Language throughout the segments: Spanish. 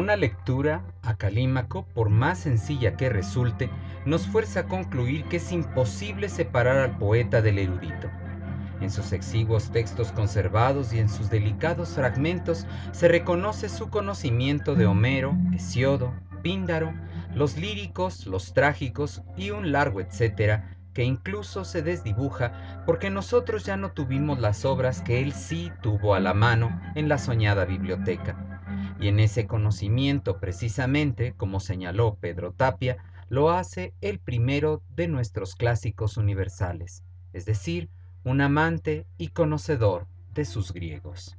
Una lectura a Calímaco, por más sencilla que resulte, nos fuerza a concluir que es imposible separar al poeta del erudito. En sus exiguos textos conservados y en sus delicados fragmentos se reconoce su conocimiento de Homero, Hesiodo, Píndaro, los líricos, los trágicos y un largo etcétera, que incluso se desdibuja porque nosotros ya no tuvimos las obras que él sí tuvo a la mano en la soñada biblioteca. Y en ese conocimiento, precisamente, como señaló Pedro Tapia, lo hace el primero de nuestros clásicos universales, es decir, un amante y conocedor de sus griegos.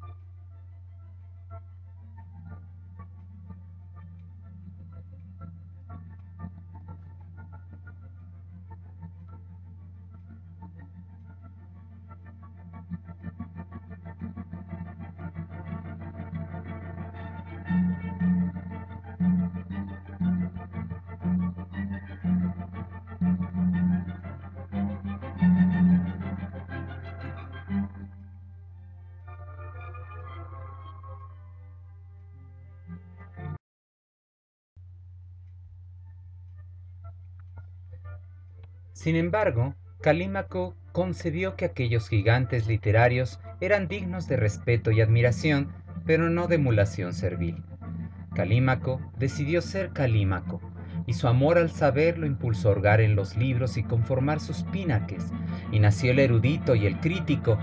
Sin embargo, Calímaco concebió que aquellos gigantes literarios eran dignos de respeto y admiración, pero no de emulación servil. Calímaco decidió ser Calímaco, y su amor al saber lo impulsó a hurgar en los libros y conformar sus pinaques, y nació el erudito y el crítico,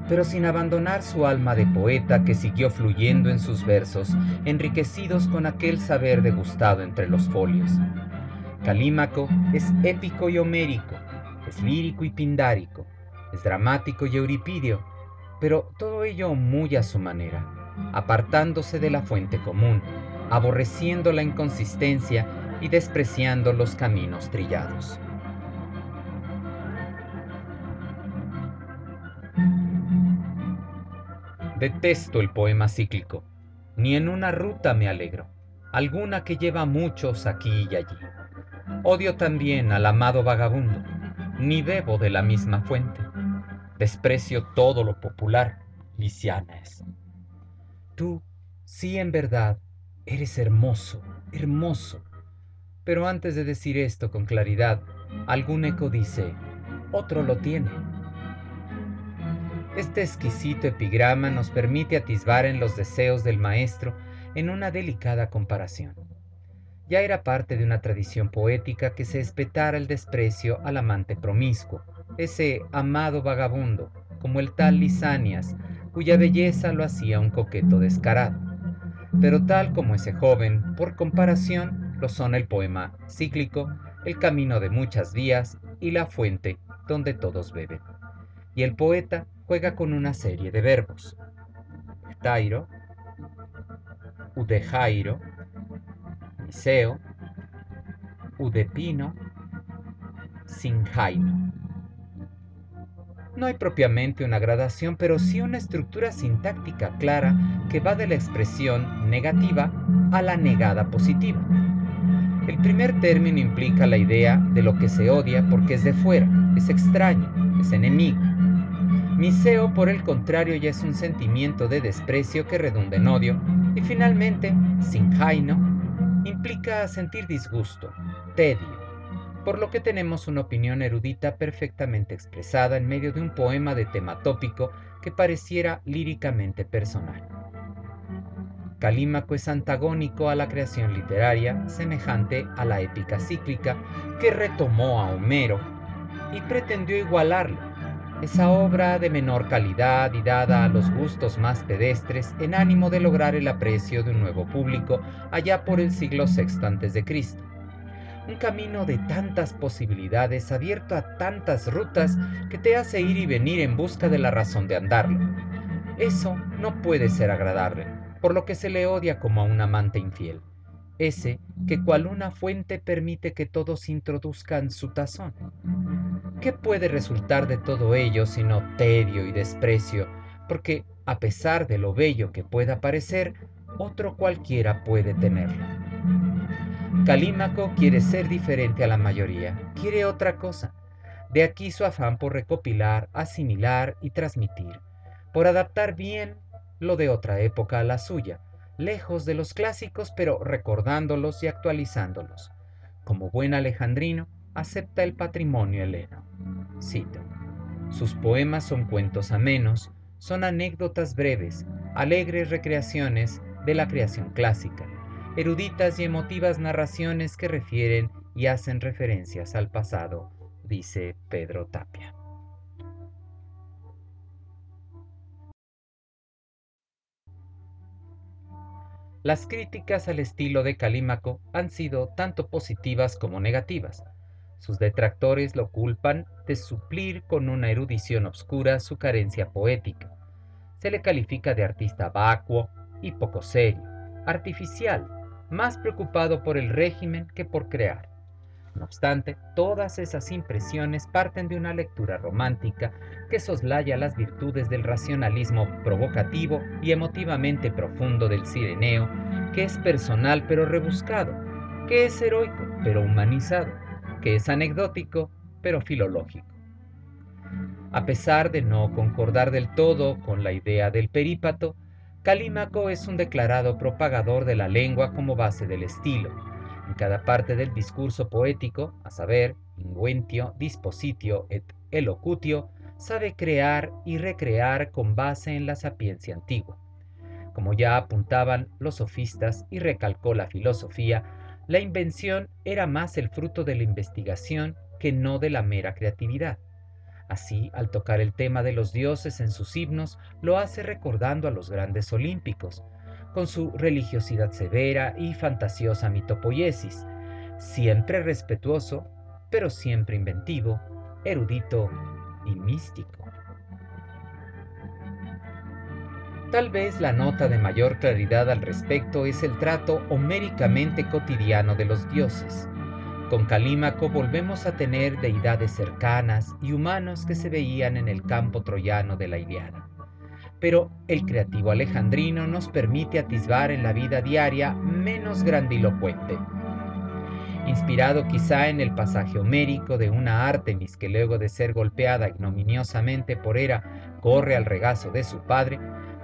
pero sin abandonar su alma de poeta que siguió fluyendo en sus versos, enriquecidos con aquel saber degustado entre los folios. Calímaco es épico y homérico, es lírico y pindárico, es dramático y euripidio, pero todo ello muy a su manera, apartándose de la fuente común, aborreciendo la inconsistencia y despreciando los caminos trillados. Detesto el poema cíclico, ni en una ruta me alegro, alguna que lleva muchos aquí y allí. Odio también al amado vagabundo, ni bebo de la misma fuente. Desprecio todo lo popular, lisiana es. Tú, sí en verdad, eres hermoso, hermoso. Pero antes de decir esto con claridad, algún eco dice, otro lo tiene. Este exquisito epigrama nos permite atisbar en los deseos del maestro en una delicada comparación. Ya era parte de una tradición poética que se espetara el desprecio al amante promiscuo, ese amado vagabundo, como el tal Lisanias, cuya belleza lo hacía un coqueto descarado. Pero tal como ese joven, por comparación, lo son el poema cíclico, el camino de muchas vías y la fuente donde todos beben. Y el poeta juega con una serie de verbos: tairo, udejairo, miseo, udepino, sinjaino. No hay propiamente una gradación, pero sí una estructura sintáctica clara que va de la expresión negativa a la negada positiva. El primer término implica la idea de lo que se odia porque es de fuera, es extraño, es enemigo. Miseo, por el contrario, ya es un sentimiento de desprecio que redunda en odio. Y finalmente, sinjaino implica sentir disgusto, tedio, por lo que tenemos una opinión erudita perfectamente expresada en medio de un poema de tema tópico que pareciera líricamente personal. Calímaco es antagónico a la creación literaria, semejante a la épica cíclica, que retomó a Homero y pretendió igualarlo, esa obra de menor calidad y dada a los gustos más pedestres en ánimo de lograr el aprecio de un nuevo público allá por el siglo VI a.C. Un camino de tantas posibilidades, abierto a tantas rutas, que te hace ir y venir en busca de la razón de andarlo. Eso no puede ser agradable, por lo que se le odia como a un amante infiel, ese que cual una fuente permite que todos introduzcan su tazón. ¿Qué puede resultar de todo ello sino tedio y desprecio? Porque, a pesar de lo bello que pueda parecer, otro cualquiera puede tenerlo. Calímaco quiere ser diferente a la mayoría, quiere otra cosa. De aquí su afán por recopilar, asimilar y transmitir, por adaptar bien lo de otra época a la suya, lejos de los clásicos, pero recordándolos y actualizándolos. Como buen alejandrino, acepta el patrimonio heleno. Cito: sus poemas son cuentos amenos, son anécdotas breves, alegres recreaciones de la creación clásica, eruditas y emotivas narraciones que refieren y hacen referencias al pasado, dice Pedro Tapia. Las críticas al estilo de Calímaco han sido tanto positivas como negativas. Sus detractores lo culpan de suplir con una erudición obscura su carencia poética. Se le califica de artista vacuo y poco serio, artificial, más preocupado por el régimen que por crear. No obstante, todas esas impresiones parten de una lectura romántica que soslaya las virtudes del racionalismo provocativo y emotivamente profundo del Cireneo, que es personal pero rebuscado, que es heroico pero humanizado, que es anecdótico pero filológico. A pesar de no concordar del todo con la idea del perípato, Calímaco es un declarado propagador de la lengua como base del estilo. En cada parte del discurso poético, a saber, inguentio, dispositio et elocutio, sabe crear y recrear con base en la sapiencia antigua. Como ya apuntaban los sofistas y recalcó la filosofía, la invención era más el fruto de la investigación que no de la mera creatividad. Así, al tocar el tema de los dioses en sus himnos, lo hace recordando a los grandes olímpicos, con su religiosidad severa y fantasiosa mitopoiesis, siempre respetuoso, pero siempre inventivo, erudito y místico. Tal vez la nota de mayor claridad al respecto es el trato homéricamente cotidiano de los dioses. Con Calímaco volvemos a tener deidades cercanas y humanos que se veían en el campo troyano de la Ilíada. Pero el creativo alejandrino nos permite atisbar en la vida diaria menos grandilocuente. Inspirado quizá en el pasaje homérico de una Ártemis que luego de ser golpeada ignominiosamente por Hera corre al regazo de su padre,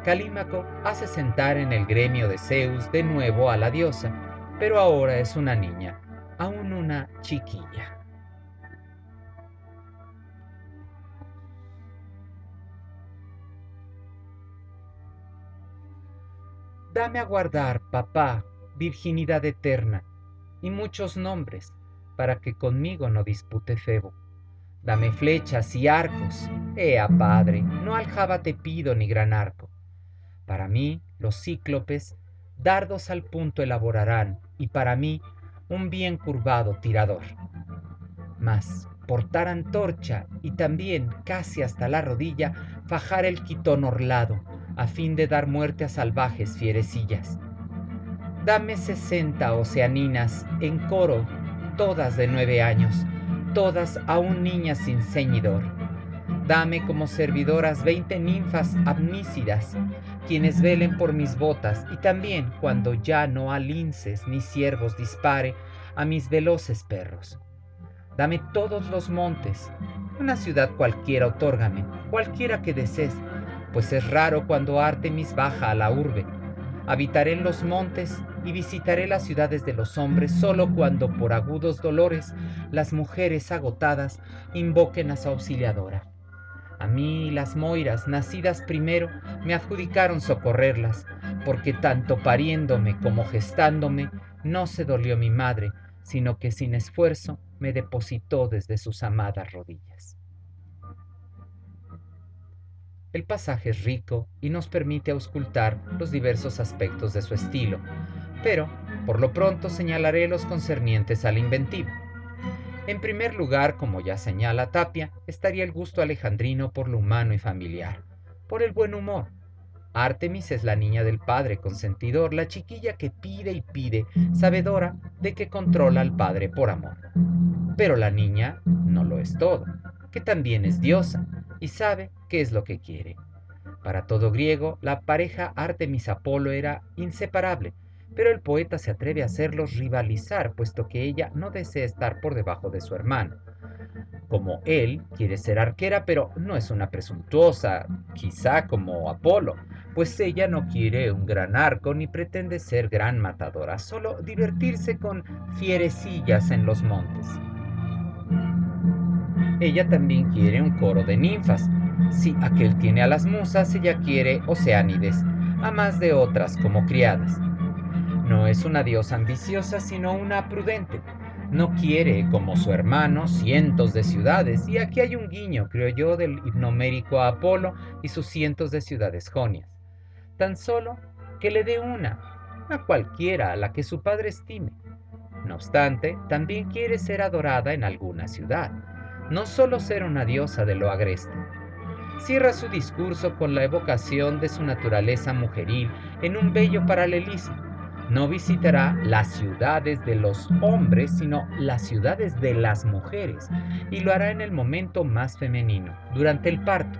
Calímaco hace sentar en el gremio de Zeus de nuevo a la diosa, pero ahora es una niña, aún una chiquilla. Dame a guardar, papá, virginidad eterna, y muchos nombres, para que conmigo no dispute Febo. Dame flechas y arcos, ea padre, no aljaba te pido ni gran arco. Para mí, los cíclopes, dardos al punto elaborarán, y para mí, un bien curvado tirador. Mas, portar antorcha, y también, casi hasta la rodilla, fajar el quitón orlado, a fin de dar muerte a salvajes fierecillas. Dame 60 oceaninas en coro, todas de 9 años, todas aún niñas sin ceñidor. Dame como servidoras 20 ninfas amnícidas, quienes velen por mis botas, y también, cuando ya no a linces ni ciervos dispare, a mis veloces perros. Dame todos los montes, una ciudad cualquiera otórgame, cualquiera que desees, pues es raro cuando Ártemis baja a la urbe. Habitaré en los montes y visitaré las ciudades de los hombres solo cuando por agudos dolores las mujeres agotadas invoquen a su auxiliadora. A mí las moiras, nacidas primero, me adjudicaron socorrerlas, porque tanto pariéndome como gestándome no se dolió mi madre, sino que sin esfuerzo me depositó desde sus amadas rodillas. El pasaje es rico y nos permite auscultar los diversos aspectos de su estilo, pero por lo pronto señalaré los concernientes al inventivo. En primer lugar, como ya señala Tapia, estaría el gusto alejandrino por lo humano y familiar, por el buen humor. Ártemis es la niña del padre consentidor, la chiquilla que pide y pide, sabedora de que controla al padre por amor. Pero la niña no lo es todo, que también es diosa y sabe qué es lo que quiere. Para todo griego, la pareja Ártemis-Apolo era inseparable, pero el poeta se atreve a hacerlos rivalizar, puesto que ella no desea estar por debajo de su hermano. Como él, quiere ser arquera, pero no es una presuntuosa, quizá como Apolo, pues ella no quiere un gran arco ni pretende ser gran matadora, solo divertirse con fierecillas en los montes. Ella también quiere un coro de ninfas. Si aquel tiene a las musas, ella quiere Oceánides, a más de otras como criadas. No es una diosa ambiciosa, sino una prudente. No quiere, como su hermano, cientos de ciudades, y aquí hay un guiño, creo yo, del hipnomérico a Apolo y sus cientos de ciudades jonias. Tan solo que le dé una, a cualquiera, a la que su padre estime. No obstante, también quiere ser adorada en alguna ciudad, no solo ser una diosa de lo agreste. Cierra su discurso con la evocación de su naturaleza mujeril en un bello paralelismo. No visitará las ciudades de los hombres, sino las ciudades de las mujeres, y lo hará en el momento más femenino, durante el parto,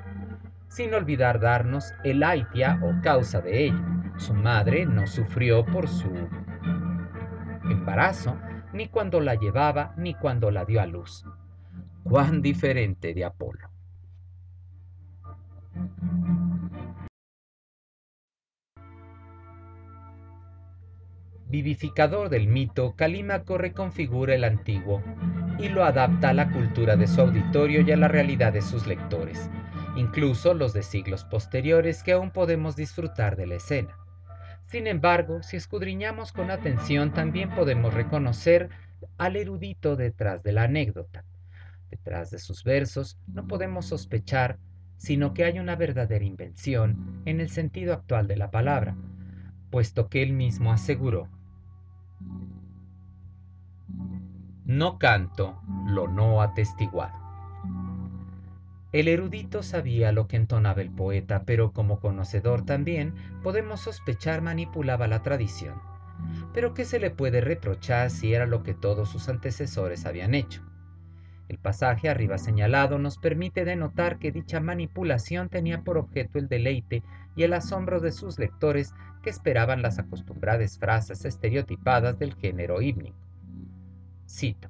sin olvidar darnos el aitia o causa de ello. Su madre no sufrió por su embarazo, ni cuando la llevaba, ni cuando la dio a luz. Cuán diferente de Apolo. Vivificador del mito, Calímaco reconfigura el antiguo y lo adapta a la cultura de su auditorio y a la realidad de sus lectores, incluso los de siglos posteriores que aún podemos disfrutar de la escena. Sin embargo, si escudriñamos con atención, también podemos reconocer al erudito detrás de la anécdota. Detrás de sus versos no podemos sospechar sino que hay una verdadera invención en el sentido actual de la palabra, puesto que él mismo aseguró: no canto lo no atestiguado. El erudito sabía lo que entonaba el poeta, pero como conocedor también podemos sospechar manipulaba la tradición. Pero ¿qué se le puede reprochar si era lo que todos sus antecesores habían hecho? El pasaje arriba señalado nos permite denotar que dicha manipulación tenía por objeto el deleite y el asombro de sus lectores que esperaban las acostumbradas frases estereotipadas del género hímnico. Cito: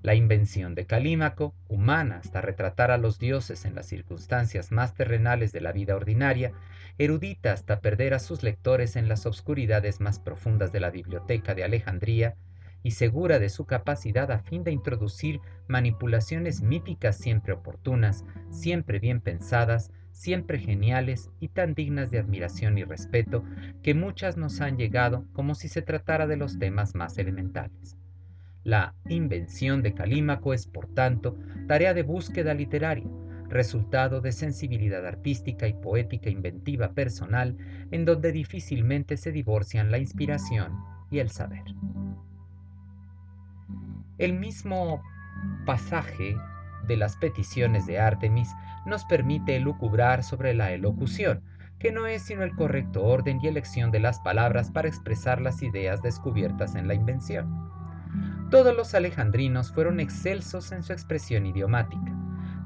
la invención de Calímaco, humana hasta retratar a los dioses en las circunstancias más terrenales de la vida ordinaria, erudita hasta perder a sus lectores en las obscuridades más profundas de la biblioteca de Alejandría, y segura de su capacidad a fin de introducir manipulaciones míticas siempre oportunas, siempre bien pensadas, siempre geniales y tan dignas de admiración y respeto que muchas nos han llegado como si se tratara de los temas más elementales. La invención de Calímaco es, por tanto, tarea de búsqueda literaria, resultado de sensibilidad artística y poética inventiva personal, en donde difícilmente se divorcian la inspiración y el saber. El mismo pasaje de las peticiones de Artemis nos permite elucubrar sobre la elocución, que no es sino el correcto orden y elección de las palabras para expresar las ideas descubiertas en la invención. Todos los alejandrinos fueron excelsos en su expresión idiomática.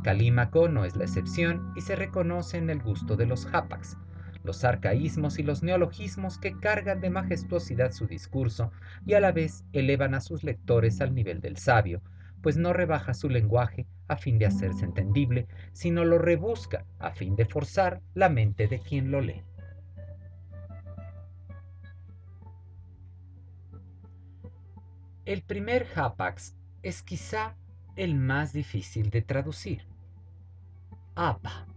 Calímaco no es la excepción y se reconoce en el gusto de los jápax, los arcaísmos y los neologismos que cargan de majestuosidad su discurso y a la vez elevan a sus lectores al nivel del sabio, pues no rebaja su lenguaje a fin de hacerse entendible, sino lo rebusca a fin de forzar la mente de quien lo lee. El primer jápax es quizá el más difícil de traducir. Apa.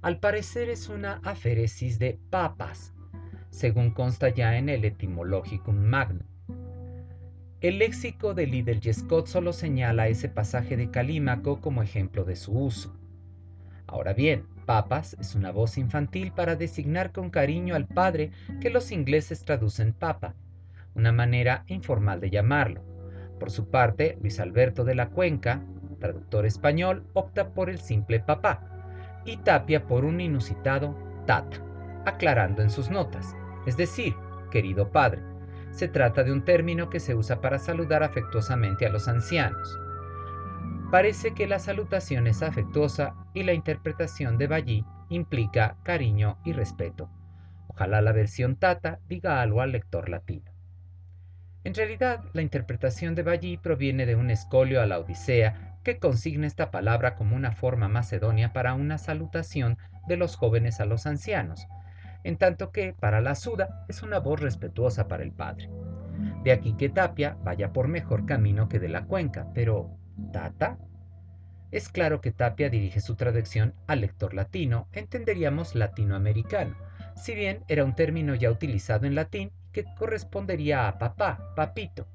Al parecer es una aféresis de papas, según consta ya en el Etymologicum Magnum. El léxico de Liddell-Scott solo señala ese pasaje de Calímaco como ejemplo de su uso. Ahora bien, papas es una voz infantil para designar con cariño al padre que los ingleses traducen papa, una manera informal de llamarlo. Por su parte, Luis Alberto de la Cuenca, traductor español, opta por el simple papá, y Tapia por un inusitado tata, aclarando en sus notas, es decir, querido padre. Se trata de un término que se usa para saludar afectuosamente a los ancianos. Parece que la salutación es afectuosa y la interpretación de Ballí implica cariño y respeto. Ojalá la versión tata diga algo al lector latino. En realidad, la interpretación de Ballí proviene de un escolio a la Odisea que consigna esta palabra como una forma macedonia para una salutación de los jóvenes a los ancianos, en tanto que para la Suda es una voz respetuosa para el padre. De aquí que Tapia vaya por mejor camino que de la Cuenca, pero ¿Tata? Es claro que Tapia dirige su traducción al lector latino, entenderíamos latinoamericano, si bien era un término ya utilizado en latín que correspondería a papá, papito.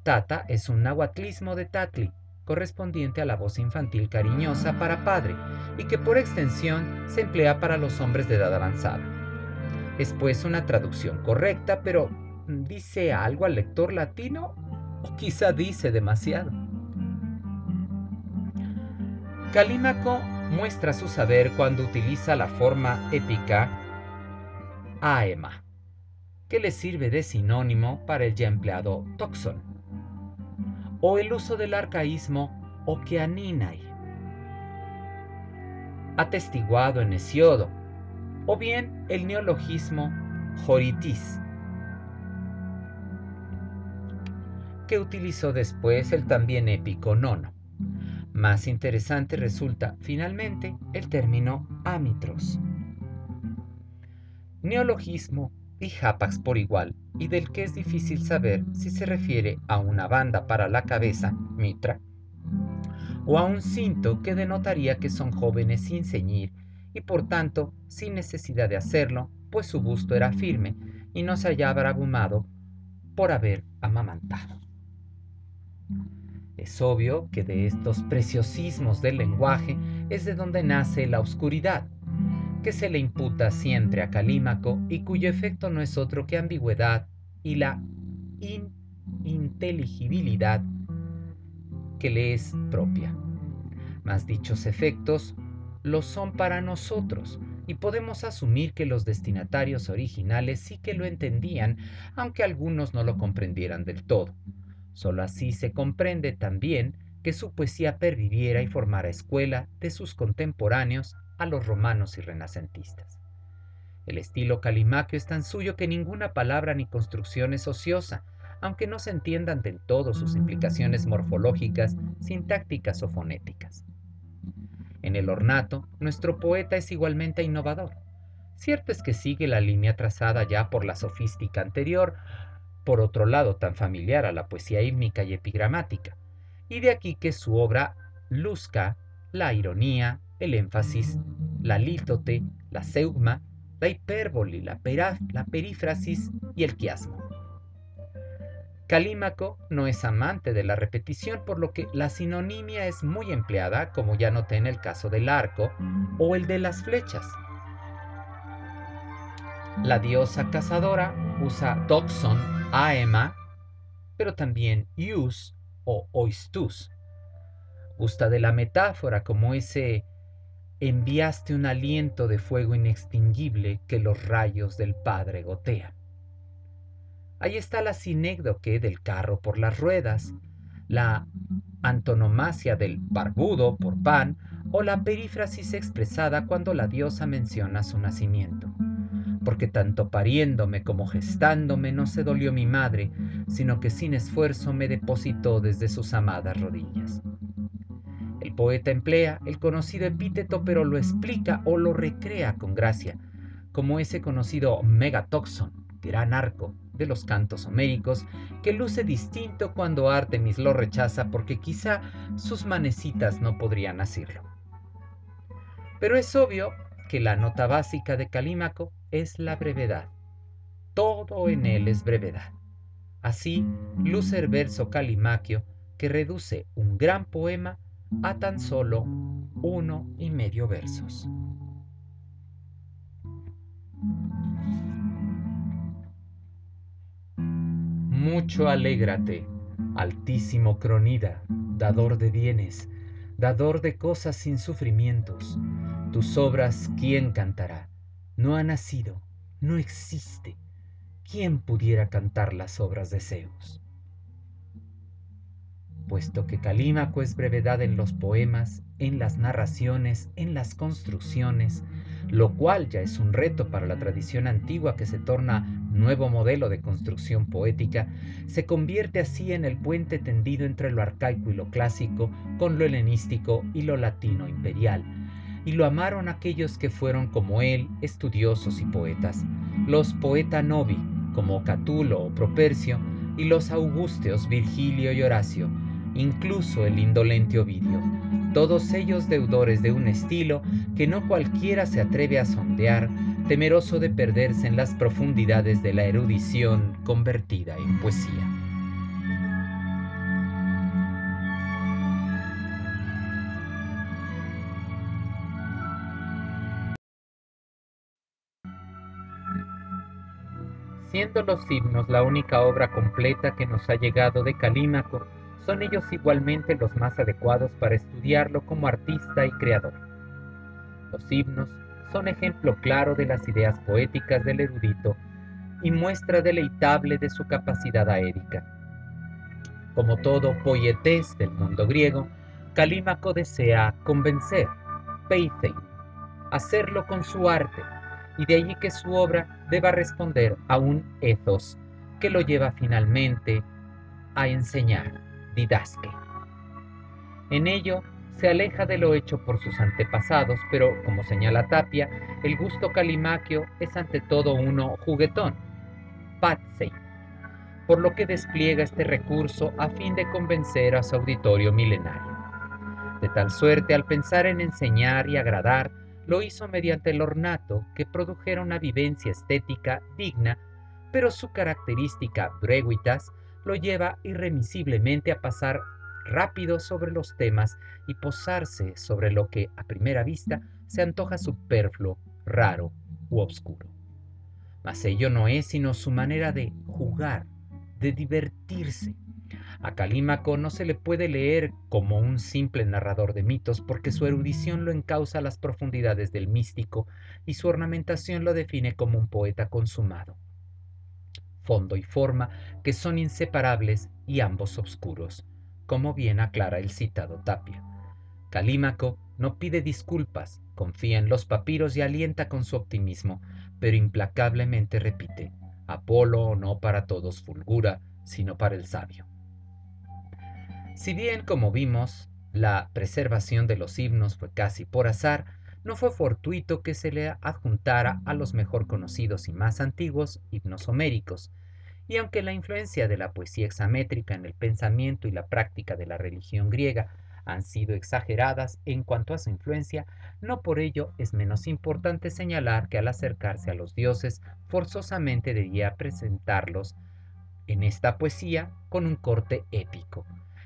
Tata es un nahuatlismo de tatli, correspondiente a la voz infantil cariñosa para padre, y que por extensión se emplea para los hombres de edad avanzada. Es pues una traducción correcta, pero ¿dice algo al lector latino? ¿O quizá dice demasiado? Calímaco muestra su saber cuando utiliza la forma épica aema, que le sirve de sinónimo para el ya empleado toxon, o el uso del arcaísmo okeaninai, atestiguado en Hesiodo, o bien el neologismo joritis, que utilizó después el también épico Nono. Más interesante resulta, finalmente, el término amitros, neologismo y jápax por igual, y del que es difícil saber si se refiere a una banda para la cabeza, mitra, o a un cinto que denotaría que son jóvenes sin ceñir y por tanto sin necesidad de hacerlo, pues su busto era firme y no se hallaba abrumado por haber amamantado. Es obvio que de estos preciosismos del lenguaje es de donde nace la oscuridad, que se le imputa siempre a Calímaco y cuyo efecto no es otro que ambigüedad y la ininteligibilidad que le es propia. Mas dichos efectos lo son para nosotros y podemos asumir que los destinatarios originales sí que lo entendían, aunque algunos no lo comprendieran del todo. Solo así se comprende también que su poesía perviviera y formara escuela de sus contemporáneos a los romanos y renacentistas. El estilo calimaquio es tan suyo que ninguna palabra ni construcción es ociosa, aunque no se entiendan del todo sus implicaciones morfológicas, sintácticas o fonéticas. En el ornato, nuestro poeta es igualmente innovador. Cierto es que sigue la línea trazada ya por la sofística anterior, por otro lado tan familiar a la poesía hímnica y epigramática, y de aquí que su obra luzca la ironía, el énfasis, la lítote, la zeugma, la hipérbole, la perífrasis y el quiasmo. Calímaco no es amante de la repetición, por lo que la sinonimia es muy empleada, como ya noté en el caso del arco o el de las flechas. La diosa cazadora usa doxon, aema, pero también ius o oistus. Gusta de la metáfora como ese enviaste un aliento de fuego inextinguible que los rayos del Padre gotean. Ahí está la sinécdoque del carro por las ruedas, la antonomasia del barbudo por pan o la perífrasis expresada cuando la diosa menciona su nacimiento. Porque tanto pariéndome como gestándome no se dolió mi madre, sino que sin esfuerzo me depositó desde sus amadas rodillas. El poeta emplea el conocido epíteto, pero lo explica o lo recrea con gracia, como ese conocido megatoxon, gran arco, de los cantos homéricos, que luce distinto cuando Artemis lo rechaza porque quizá sus manecitas no podrían asirlo. Pero es obvio que la nota básica de Calímaco es la brevedad. Todo en él es brevedad. Así luce el verso calimaquio que reduce un gran poema a tan solo 1,5 versos. Mucho alégrate, altísimo Cronida, dador de bienes, dador de cosas sin sufrimientos. Tus obras, ¿quién cantará? No ha nacido, no existe. ¿Quién pudiera cantar las obras de Zeus? Puesto que Calímaco es brevedad en los poemas, en las narraciones, en las construcciones, lo cual ya es un reto para la tradición antigua que se torna nuevo modelo de construcción poética, se convierte así en el puente tendido entre lo arcaico y lo clásico, con lo helenístico y lo latino imperial. Y lo amaron aquellos que fueron como él, estudiosos y poetas, los poeta novi, como Catulo o Propercio, y los augusteos Virgilio y Horacio, incluso el indolente Ovidio, todos ellos deudores de un estilo que no cualquiera se atreve a sondear, temeroso de perderse en las profundidades de la erudición convertida en poesía. Siendo los himnos la única obra completa que nos ha llegado de Calímaco, son ellos igualmente los más adecuados para estudiarlo como artista y creador. Los himnos son ejemplo claro de las ideas poéticas del erudito y muestra deleitable de su capacidad aérica. Como todo poietés del mundo griego, Calímaco desea convencer, peithein, hacerlo con su arte, y de allí que su obra deba responder a un ethos que lo lleva finalmente a enseñar, didasque. En ello se aleja de lo hecho por sus antepasados, pero, como señala Tapia, el gusto calimaquio es ante todo uno juguetón, patsei, por lo que despliega este recurso a fin de convencer a su auditorio milenario. De tal suerte, al pensar en enseñar y agradar, lo hizo mediante el ornato que produjera una vivencia estética digna, pero su característica brevitas lo lleva irremisiblemente a pasar rápido sobre los temas y posarse sobre lo que a primera vista se antoja superfluo, raro u obscuro. Mas ello no es sino su manera de jugar, de divertirse. A Calímaco no se le puede leer como un simple narrador de mitos, porque su erudición lo encausa a las profundidades del místico y su ornamentación lo define como un poeta consumado. Fondo y forma que son inseparables y ambos obscuros, como bien aclara el citado Tapia. Calímaco no pide disculpas, confía en los papiros y alienta con su optimismo, pero implacablemente repite: Apolo no para todos fulgura, sino para el sabio. Si bien, como vimos, la preservación de los himnos fue casi por azar, no fue fortuito que se le adjuntara a los mejor conocidos y más antiguos himnos homéricos, y aunque la influencia de la poesía hexamétrica en el pensamiento y la práctica de la religión griega han sido exageradas en cuanto a su influencia, no por ello es menos importante señalar que al acercarse a los dioses forzosamente debía presentarlos en esta poesía con un corte épico.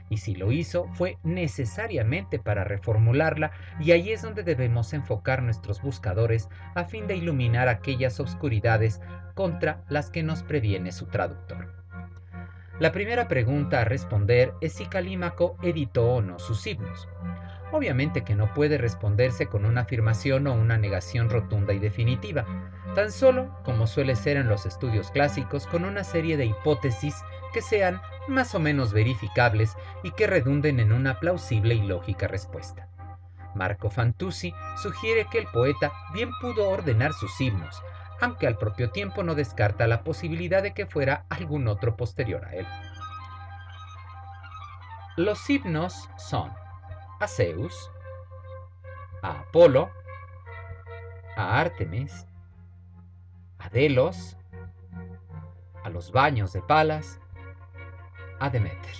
Y si lo hizo, fue necesariamente para reformularla, y ahí es donde debemos enfocar nuestros buscadores a fin de iluminar aquellas obscuridades contra las que nos previene su traductor. La primera pregunta a responder es si Calímaco editó o no sus himnos. Obviamente que no puede responderse con una afirmación o una negación rotunda y definitiva, tan solo, como suele ser en los estudios clásicos, con una serie de hipótesis que sean más o menos verificables y que redunden en una plausible y lógica respuesta. Marco Fantuzzi sugiere que el poeta bien pudo ordenar sus himnos, aunque al propio tiempo no descarta la posibilidad de que fuera algún otro posterior a él. Los himnos son a Zeus, a Apolo, a Artemis, a Delos, a los baños de Palas, a Demeter.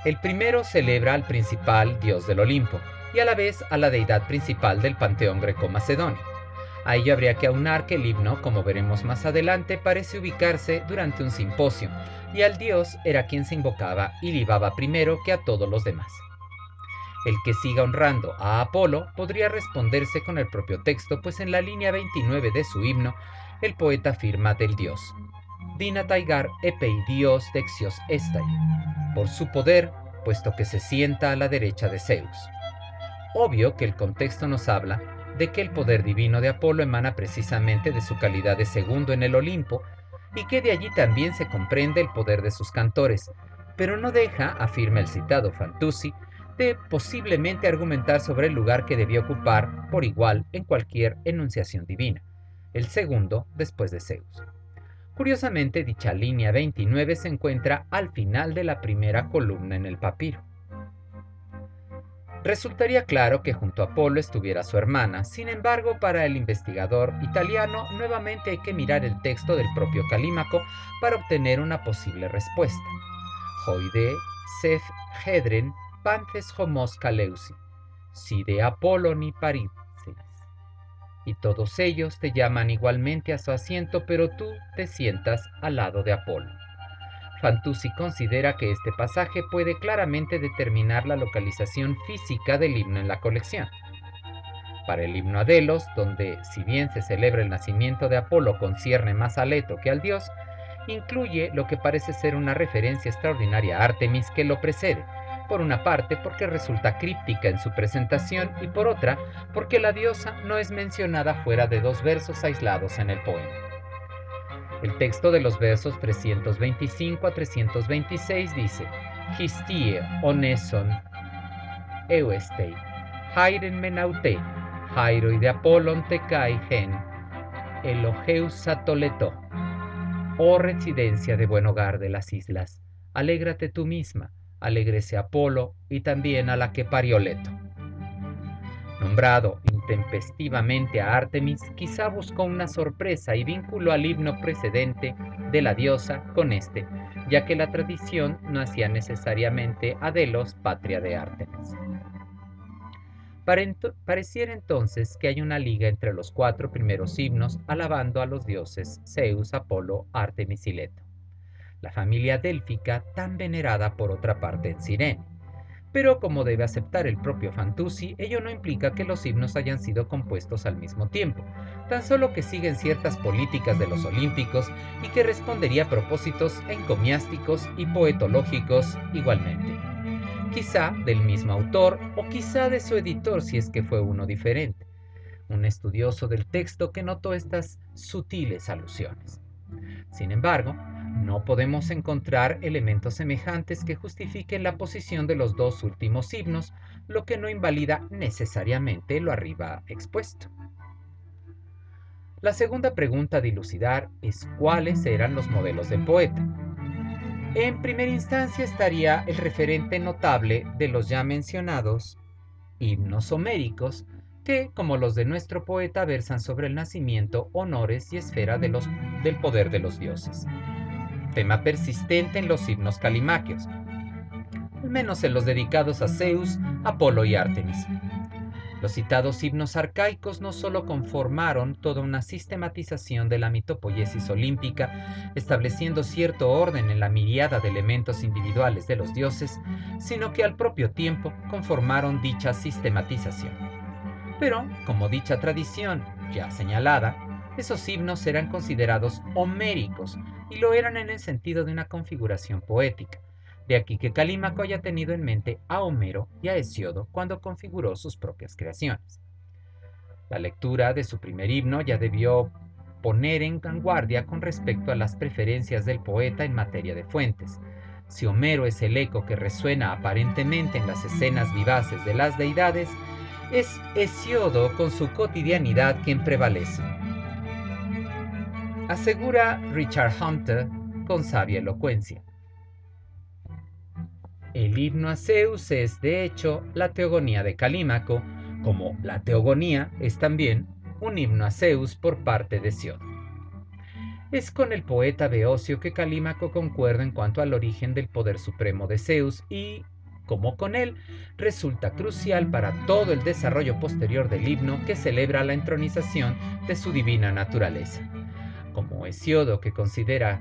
El primero celebra al principal dios del Olimpo y a la vez a la deidad principal del panteón greco-macedonio. A ello habría que aunar que el himno, como veremos más adelante, parece ubicarse durante un simposio, y al dios era quien se invocaba y libaba primero que a todos los demás. El que siga honrando a Apolo podría responderse con el propio texto, pues en la línea 29 de su himno, el poeta afirma del dios: Dina taigar epei dios dexios estai, por su poder, puesto que se sienta a la derecha de Zeus. Obvio que el contexto nos habla de que el poder divino de Apolo emana precisamente de su calidad de segundo en el Olimpo, y que de allí también se comprende el poder de sus cantores, pero no deja, afirma el citado Fantuzzi, de posiblemente argumentar sobre el lugar que debía ocupar por igual en cualquier enunciación divina. el segundo después de Zeus. Curiosamente, dicha línea 29 se encuentra al final de la primera columna en el papiro. Resultaría claro que junto a Apolo estuviera su hermana. Sin embargo, para el investigador italiano, nuevamente hay que mirar el texto del propio Calímaco para obtener una posible respuesta. Hoide sef hedren panthes homos caleusi, si de Apoloni parises. Y todos ellos te llaman igualmente a su asiento, pero tú te sientas al lado de Apolo. Fantuzzi considera que este pasaje puede claramente determinar la localización física del himno en la colección. Para el himno a Delos, donde si bien se celebra el nacimiento de Apolo concierne más a Leto que al dios, incluye lo que parece ser una referencia extraordinaria a Artemis que lo precede, por una parte porque resulta críptica en su presentación y por otra porque la diosa no es mencionada fuera de dos versos aislados en el poema. El texto de los versos 325 a 326 dice: Histie oneson euestei, hairen menaute, hairoi de Apollon te kai gen, elogeus satoleto. Oh residencia de buen hogar de las islas, alégrate tú misma, alégrese Apolo y también a la que parió Leto. Nombrado intempestivamente a Artemis, quizá buscó una sorpresa y vinculó al himno precedente de la diosa con este, ya que la tradición no hacía necesariamente a Delos patria de Artemis. Pareciera entonces que hay una liga entre los cuatro primeros himnos alabando a los dioses Zeus, Apolo, Artemis y Leto. La familia délfica tan venerada por otra parte en Cirene. Pero como debe aceptar el propio Fantuzzi, ello no implica que los himnos hayan sido compuestos al mismo tiempo, tan solo que siguen ciertas políticas de los olímpicos y que respondería a propósitos encomiásticos y poetológicos igualmente. Quizá del mismo autor o quizá de su editor si es que fue uno diferente, un estudioso del texto que notó estas sutiles alusiones. Sin embargo, no podemos encontrar elementos semejantes que justifiquen la posición de los dos últimos himnos, lo que no invalida necesariamente lo arriba expuesto. La segunda pregunta a dilucidar es cuáles eran los modelos del poeta. En primera instancia estaría el referente notable de los ya mencionados himnos homéricos, que, como los de nuestro poeta, versan sobre el nacimiento, honores y esfera del poder de los dioses. Tema persistente en los himnos calimáqueos, al menos en los dedicados a Zeus, Apolo y Artemis. Los citados himnos arcaicos no solo conformaron toda una sistematización de la mitopoiesis olímpica, estableciendo cierto orden en la miríada de elementos individuales de los dioses, sino que al propio tiempo conformaron dicha sistematización. Pero, como dicha tradición ya señalada, esos himnos eran considerados homéricos y lo eran en el sentido de una configuración poética. De aquí que Calímaco haya tenido en mente a Homero y a Hesíodo cuando configuró sus propias creaciones. La lectura de su primer himno ya debió poner en vanguardia con respecto a las preferencias del poeta en materia de fuentes. Si Homero es el eco que resuena aparentemente en las escenas vivaces de las deidades, es Hesíodo con su cotidianidad quien prevalece. Asegura Richard Hunter con sabia elocuencia. El himno a Zeus es, de hecho, la teogonía de Calímaco, como la teogonía es también un himno a Zeus por parte de Hesíodo. Es con el poeta Beocio que Calímaco concuerda en cuanto al origen del poder supremo de Zeus y, como con él, resulta crucial para todo el desarrollo posterior del himno que celebra la entronización de su divina naturaleza. Como Hesíodo, que considera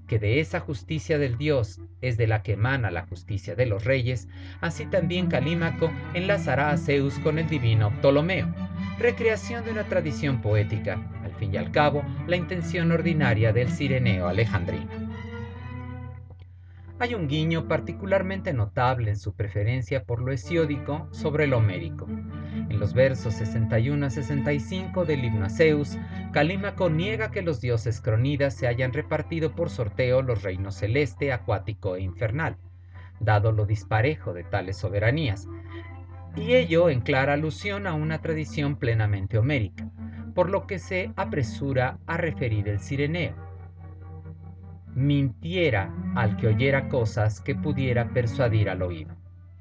que de esa justicia del dios es de la que emana la justicia de los reyes, así también Calímaco enlazará a Zeus con el divino Ptolomeo, recreación de una tradición poética, al fin y al cabo, la intención ordinaria del cireneo alejandrino. Hay un guiño particularmente notable en su preferencia por lo hesiódico sobre lo homérico. En los versos 61 a 65 del himno a Zeus, Calímaco niega que los dioses cronidas se hayan repartido por sorteo los reinos celeste, acuático e infernal, dado lo disparejo de tales soberanías, y ello en clara alusión a una tradición plenamente homérica. por lo que se apresura a referir el Cireneo. Mintiera al que oyera cosas que pudiera persuadir al oído,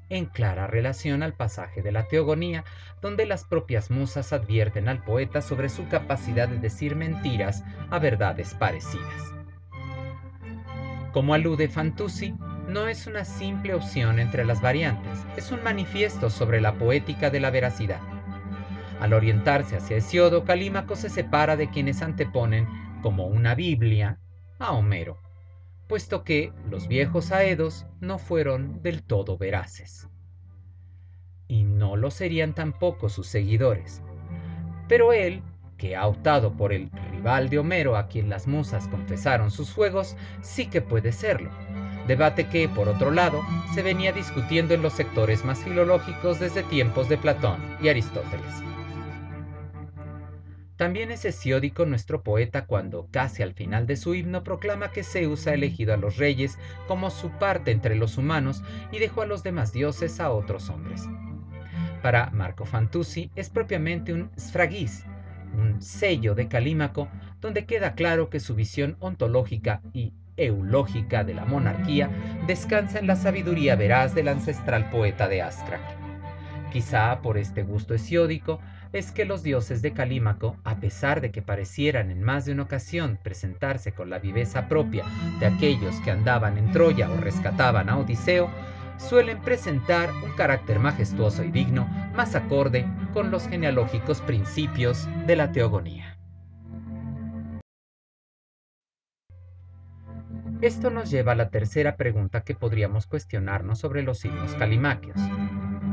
en clara relación al pasaje de la Teogonía, donde las propias musas advierten al poeta sobre su capacidad de decir mentiras a verdades parecidas. Como alude Fantuzzi, no es una simple opción entre las variantes, es un manifiesto sobre la poética de la veracidad. Al orientarse hacia Hesíodo, Calímaco se separa de quienes anteponen como una Biblia a Homero, puesto que los viejos aedos no fueron del todo veraces. Y no lo serían tampoco sus seguidores. Pero él, que ha optado por el rival de Homero a quien las musas confesaron sus fuegos, sí que puede serlo. Debate que, por otro lado, se venía discutiendo en los sectores más filológicos desde tiempos de Platón y Aristóteles. También es hesiódico nuestro poeta cuando, casi al final de su himno, proclama que Zeus ha elegido a los reyes como su parte entre los humanos y dejó a los demás dioses a otros hombres. Para Marco Fantuzzi es propiamente un sfragis, un sello de Calímaco, donde queda claro que su visión ontológica y eulógica de la monarquía descansa en la sabiduría veraz del ancestral poeta de Ascra. Quizá por este gusto hesiódico es que los dioses de Calímaco, a pesar de que parecieran en más de una ocasión presentarse con la viveza propia de aquellos que andaban en Troya o rescataban a Odiseo, suelen presentar un carácter majestuoso y digno más acorde con los genealógicos principios de la teogonía. Esto nos lleva a la tercera pregunta que podríamos cuestionarnos sobre los himnos calimáqueos.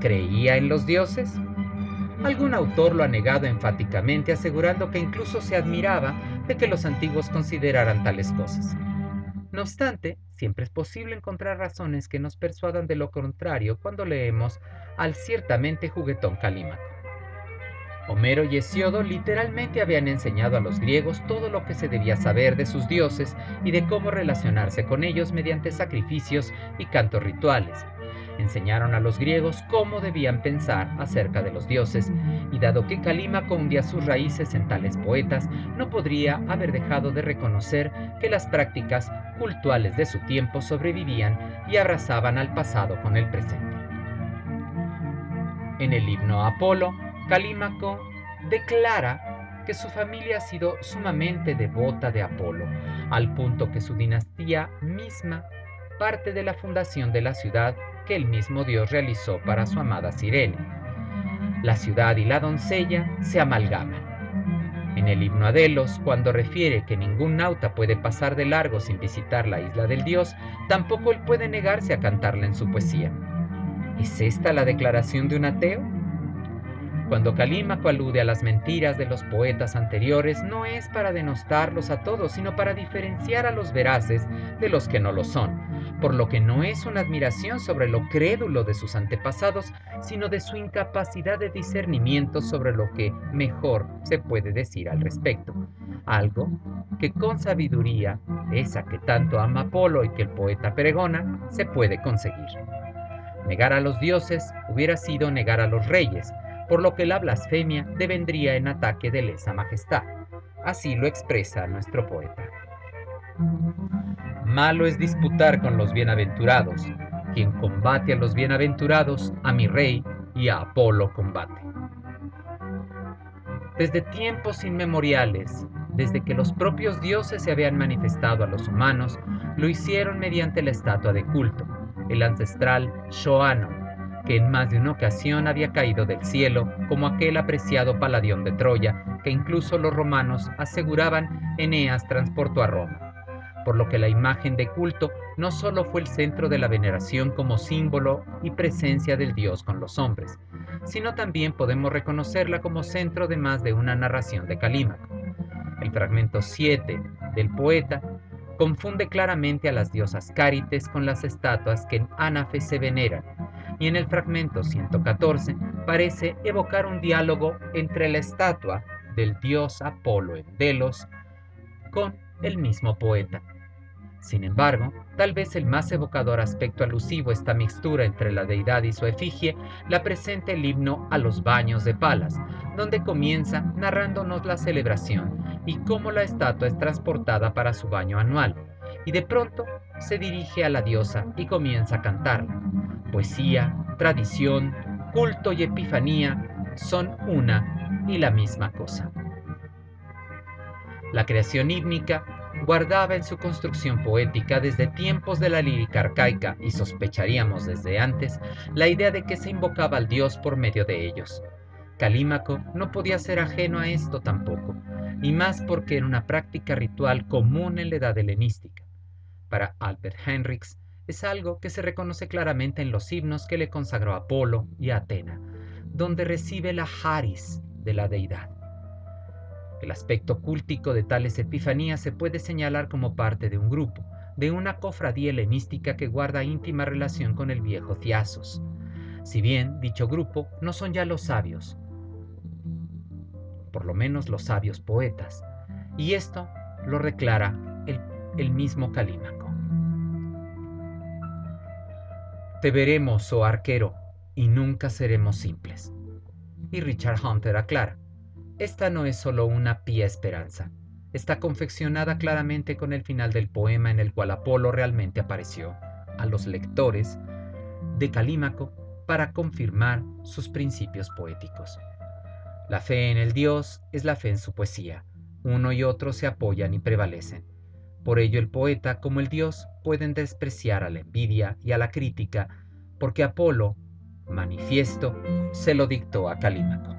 ¿Creía en los dioses? Algún autor lo ha negado enfáticamente, asegurando que incluso se admiraba de que los antiguos consideraran tales cosas. No obstante, siempre es posible encontrar razones que nos persuadan de lo contrario cuando leemos al ciertamente juguetón Calímaco. Homero y Hesíodo literalmente habían enseñado a los griegos todo lo que se debía saber de sus dioses y de cómo relacionarse con ellos mediante sacrificios y cantos rituales. Enseñaron a los griegos cómo debían pensar acerca de los dioses, y dado que Calímaco hundía sus raíces en tales poetas, no podría haber dejado de reconocer que las prácticas cultuales de su tiempo sobrevivían y abrazaban al pasado con el presente. En el himno a Apolo, Calímaco declara que su familia ha sido sumamente devota de Apolo, al punto que su dinastía misma parte de la fundación de la ciudad que el mismo dios realizó para su amada Cirene. La ciudad y la doncella se amalgaman. En el himno a Delos, cuando refiere que ningún nauta puede pasar de largo sin visitar la isla del dios, tampoco él puede negarse a cantarla en su poesía. ¿Es esta la declaración de un ateo? Cuando Calímaco alude a las mentiras de los poetas anteriores, no es para denostarlos a todos, sino para diferenciar a los veraces de los que no lo son, por lo que no es una admiración sobre lo crédulo de sus antepasados, sino de su incapacidad de discernimiento sobre lo que mejor se puede decir al respecto, algo que con sabiduría, esa que tanto ama Apolo y que el poeta pregona, se puede conseguir. Negar a los dioses hubiera sido negar a los reyes, por lo que la blasfemia devendría en ataque de lesa majestad. Así lo expresa nuestro poeta. Malo es disputar con los bienaventurados. Quien combate a los bienaventurados, a mi rey y a Apolo combate. Desde tiempos inmemoriales, desde que los propios dioses se habían manifestado a los humanos, lo hicieron mediante la estatua de culto, el ancestral Shoano, que en más de una ocasión había caído del cielo, como aquel apreciado Paladión de Troya, que incluso los romanos aseguraban Eneas transportó a Roma. Por lo que la imagen de culto no solo fue el centro de la veneración como símbolo y presencia del dios con los hombres, sino también podemos reconocerla como centro de más de una narración de Calímaco. El fragmento 7 del poeta confunde claramente a las diosas Cárites con las estatuas que en Ánafe se veneran, y en el fragmento 114 parece evocar un diálogo entre la estatua del dios Apolo en Delos con el mismo poeta. Sin embargo, tal vez el más evocador aspecto alusivo a esta mixtura entre la deidad y su efigie la presenta el himno a los baños de Palas, donde comienza narrándonos la celebración y cómo la estatua es transportada para su baño anual, y de pronto se dirige a la diosa y comienza a cantarla. Poesía, tradición, culto y epifanía son una y la misma cosa. La creación hímnica guardaba en su construcción poética desde tiempos de la lírica arcaica, y sospecharíamos desde antes, la idea de que se invocaba al dios por medio de ellos. Calímaco no podía ser ajeno a esto tampoco, y más porque era una práctica ritual común en la edad helenística. Para Albert Henricks es algo que se reconoce claramente en los himnos que le consagró a Apolo y a Atena, donde recibe la Haris de la deidad. El aspecto cúltico de tales epifanías se puede señalar como parte de un grupo, de una cofradía helenística que guarda íntima relación con el viejo Thiasos. Si bien dicho grupo no son ya los sabios, por lo menos los sabios poetas, y esto lo declara el mismo Calímaco. Te veremos, oh arquero, y nunca seremos simples. Y Richard Hunter aclara: esta no es solo una pía esperanza, está confeccionada claramente con el final del poema en el cual Apolo realmente apareció a los lectores de Calímaco para confirmar sus principios poéticos. La fe en el dios es la fe en su poesía, uno y otro se apoyan y prevalecen. Por ello el poeta como el dios pueden despreciar a la envidia y a la crítica, porque Apolo, manifiesto, se lo dictó a Calímaco.